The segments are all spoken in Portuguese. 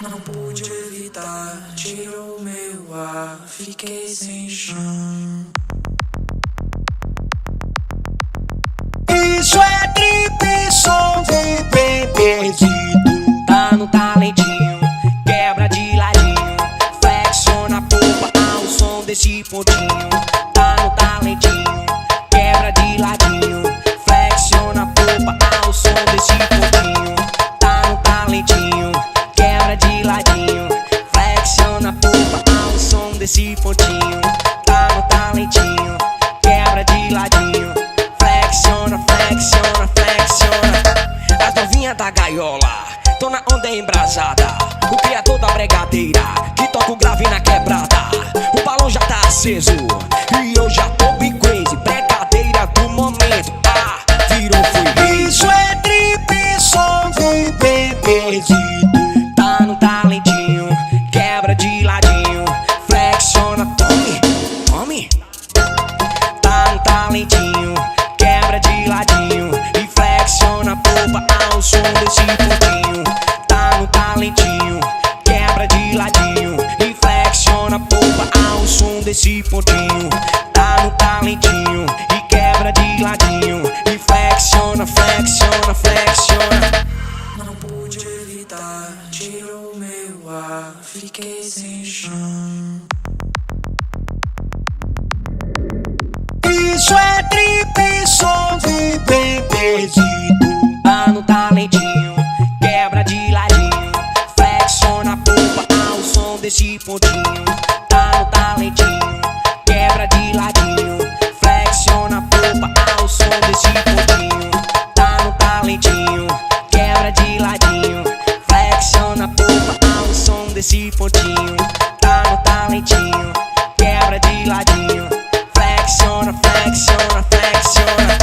Não pude evitar, tirou meu ar, fiquei sem chão. Isso é trip, som do bem perdido. Tá no talentinho, quebra de ladinho, flexiona a polpa ao som desse pontinho. Tá no talentinho, quebra de ladinho, flexiona a polpa ao som desse pontinho. Tá no talentinho, quebra de ladinho, flexiona a polpa ao som desse pontinho. Tá no talentinho, quebra de ladinho, flexiona, flexiona, flexiona. As novinhas da gaiola, tô na onda embrasada. O criador da bregadeira, que toca o grave na quebrada. O balão já tá aceso e eu já tô bem crazy. Bregadeira do momento, virou foi. Isso é trip, som do bem perdido. Tá no talentinho, quebra de ladinho, flexiona, tome, tome. Tá no talentinho, quebra de ladinho e flexiona a polpa ao som desse pontinho. Tá no talentinho, quebra de ladinho e flexiona a polpa ao som desse pontinho. Tá no talentinho e quebra de ladinho e flexiona, flexiona, flexiona. Não pude evitar, tirou meu ar, fiquei sem chão. Isso é trip, som do bem perdido. Tá no talentinho, quebra de ladinho, flexiona a polpa ao som desse pontinho. Tá no talentinho, quebra de ladinho, flexiona a polpa ao som desse pontinho. Tá no talentinho, quebra de ladinho, flexiona a polpa ao som desse pontinho. Tá no talentinho, quebra de ladinho, flexiona, flexiona, flexiona.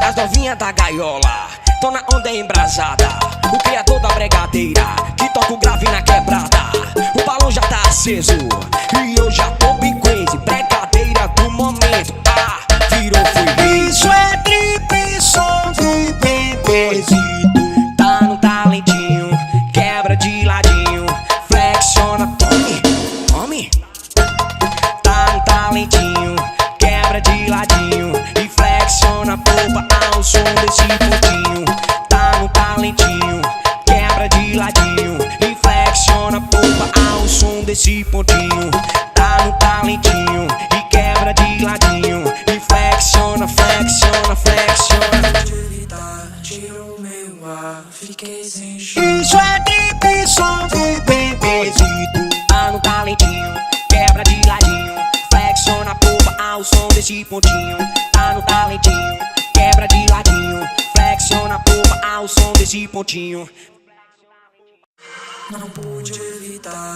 As novinhas da gaiola, tô na onda embrasada. O criador da bregadeira, que toca o grave na quebrada. O balão já tá aceso e eu já tô bem crazy. Bregadeira do momento, virou foi. Isso é trip, som do bem perdido. Tá no talentinho, quebra de ladinho, flexiona, tome, tome. Tá no talentinho, quebra de ladinho e flexiona a polpa ao som desse pontinho. Tá no talentinho, quebra de ladinho e flexiona a polpa ao som desse pontinho. Tá no talentinho e quebra de ladinho e flexiona, flexiona, flexiona. Pude evitar, tirou meu ar, fiquei sem chão. Isso é trip, som do bem perdido. Tá no talentinho, quebra de ladinho, flexiona a polpa ao som desse pontinho. Tá no talentinho, quebra de ladinho, flexiona a polpa ao som desse pontinho. Não pude evitar.